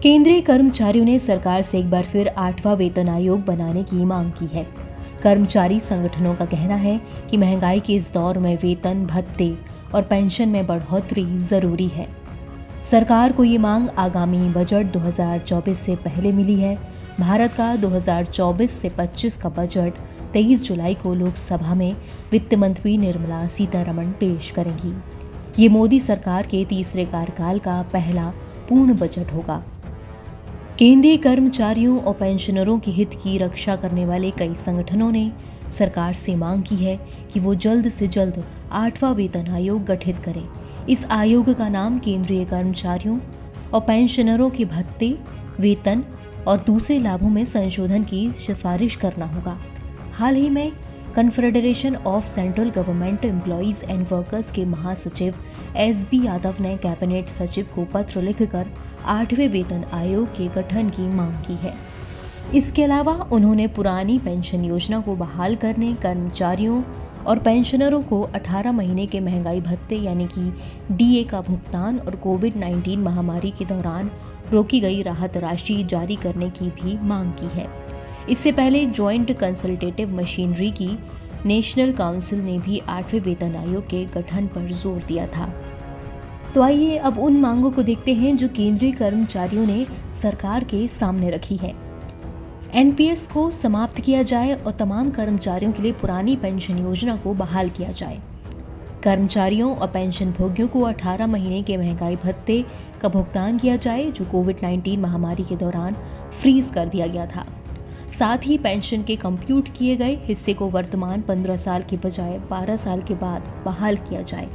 केंद्रीय कर्मचारियों ने सरकार से एक बार फिर 8वां वेतन आयोग बनाने की मांग की है। कर्मचारी संगठनों का कहना है कि महंगाई के इस दौर में वेतन, भत्ते और पेंशन में बढ़ोतरी जरूरी है। सरकार को ये मांग आगामी बजट 2024 से पहले मिली है। भारत का 2024 से 25 का बजट 23 जुलाई को लोकसभा में वित्त मंत्री निर्मला सीतारमण पेश करेंगी। ये मोदी सरकार के तीसरे कार्यकाल का पहला पूर्ण बजट होगा। केंद्रीय कर्मचारियों और पेंशनरों के हित की रक्षा करने वाले कई संगठनों ने सरकार से मांग की है कि वो जल्द से जल्द 8वां वेतन आयोग गठित करे। इस आयोग का नाम केंद्रीय कर्मचारियों और पेंशनरों के भत्ते, वेतन और दूसरे लाभों में संशोधन की सिफारिश करना होगा। हाल ही में confederation of central government employees and workers के महासचिव SB यादव ने कैबिनेट सचिव को पत्र लिखकर 8वें वेतन आयोग के गठन की मांग की है। इसके अलावा उन्होंने पुरानी पेंशन योजना को बहाल करने, कर्मचारियों और पेंशनरों को 18 महीने के महंगाई भत्ते यानी कि DA का भुगतान और कोविड-19 महामारी के दौरान रोकी गई राहत राशि जारी करने की भी मांग की है। इससे पहले ज्वाइंट कंसल्टेटिव मशीनरी की नेशनल काउंसिल ने भी 8वें वेतन आयोग के गठन पर जोर दिया था। तो आइए अब उन मांगों को देखते हैं जो केंद्रीय कर्मचारियों ने सरकार के सामने रखी है। NPS को समाप्त किया जाए और तमाम कर्मचारियों के लिए पुरानी पेंशन योजना को बहाल किया जाए। कर्मचारियों और पेंशन भोगियों को 18 महीने के महंगाई भत्ते का भुगतान किया जाए जो कोविड-19 महामारी के दौरान फ्रीज कर दिया गया था। साथ ही पेंशन के कंप्यूट किए गए हिस्से को वर्तमान 15 साल के बजाय 12 साल के बाद बहाल किया जाए।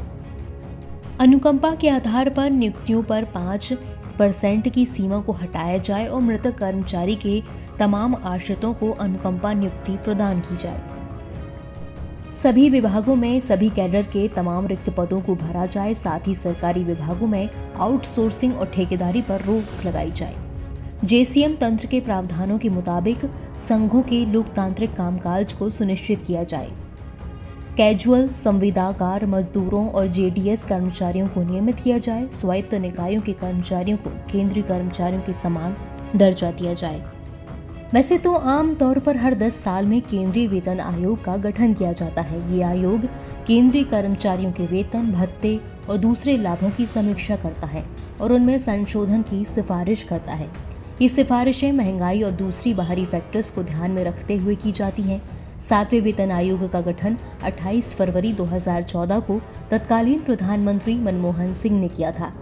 अनुकंपा के आधार पर नियुक्तियों पर 5% की सीमा को हटाया जाए और मृतक कर्मचारी के तमाम आश्रितों को अनुकंपा नियुक्ति प्रदान की जाए। सभी विभागों में सभी कैडर के तमाम रिक्त पदों को भरा जाए। साथ ही सरकारी विभागों में आउटसोर्सिंग और ठेकेदारी पर रोक लगाई जाए। JCM तंत्र के प्रावधानों के मुताबिक संघों के लोकतांत्रिक कामकाज को सुनिश्चित किया जाए। कैजुअल, संविदाकार मजदूरों और JDS कर्मचारियों को नियमित किया जाए। स्वायत्त निकायों के कर्मचारियों को केंद्रीय कर्मचारियों के समान दर्जा दिया जाए। वैसे तो आम तौर पर हर 10 साल में केंद्रीय वेतन आयोग का गठन किया जाता है। ये आयोग केंद्रीय कर्मचारियों के वेतन, भत्ते और दूसरे लाभों की समीक्षा करता है और उनमें संशोधन की सिफारिश करता है। ये सिफारिशें महंगाई और दूसरी बाहरी फैक्टर्स को ध्यान में रखते हुए की जाती हैं। 7वें वेतन आयोग का गठन 28 फरवरी 2014 को तत्कालीन प्रधानमंत्री मनमोहन सिंह ने किया था।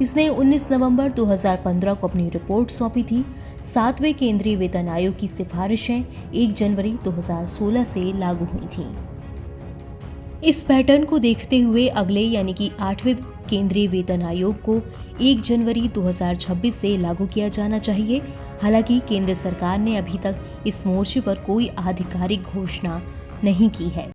इसने 19 नवंबर 2015 को अपनी रिपोर्ट सौंपी थी। 7वें केंद्रीय वेतन आयोग की सिफारिशें 1 जनवरी 2016 से लागू हुई थीं। इस पैटर्न को देखते हुए अगले यानी कि 8वें केंद्रीय वेतन आयोग को 1 जनवरी 2026 से लागू किया जाना चाहिए। हालांकि केंद्र सरकार ने अभी तक इस मोर्चे पर कोई आधिकारिक घोषणा नहीं की है।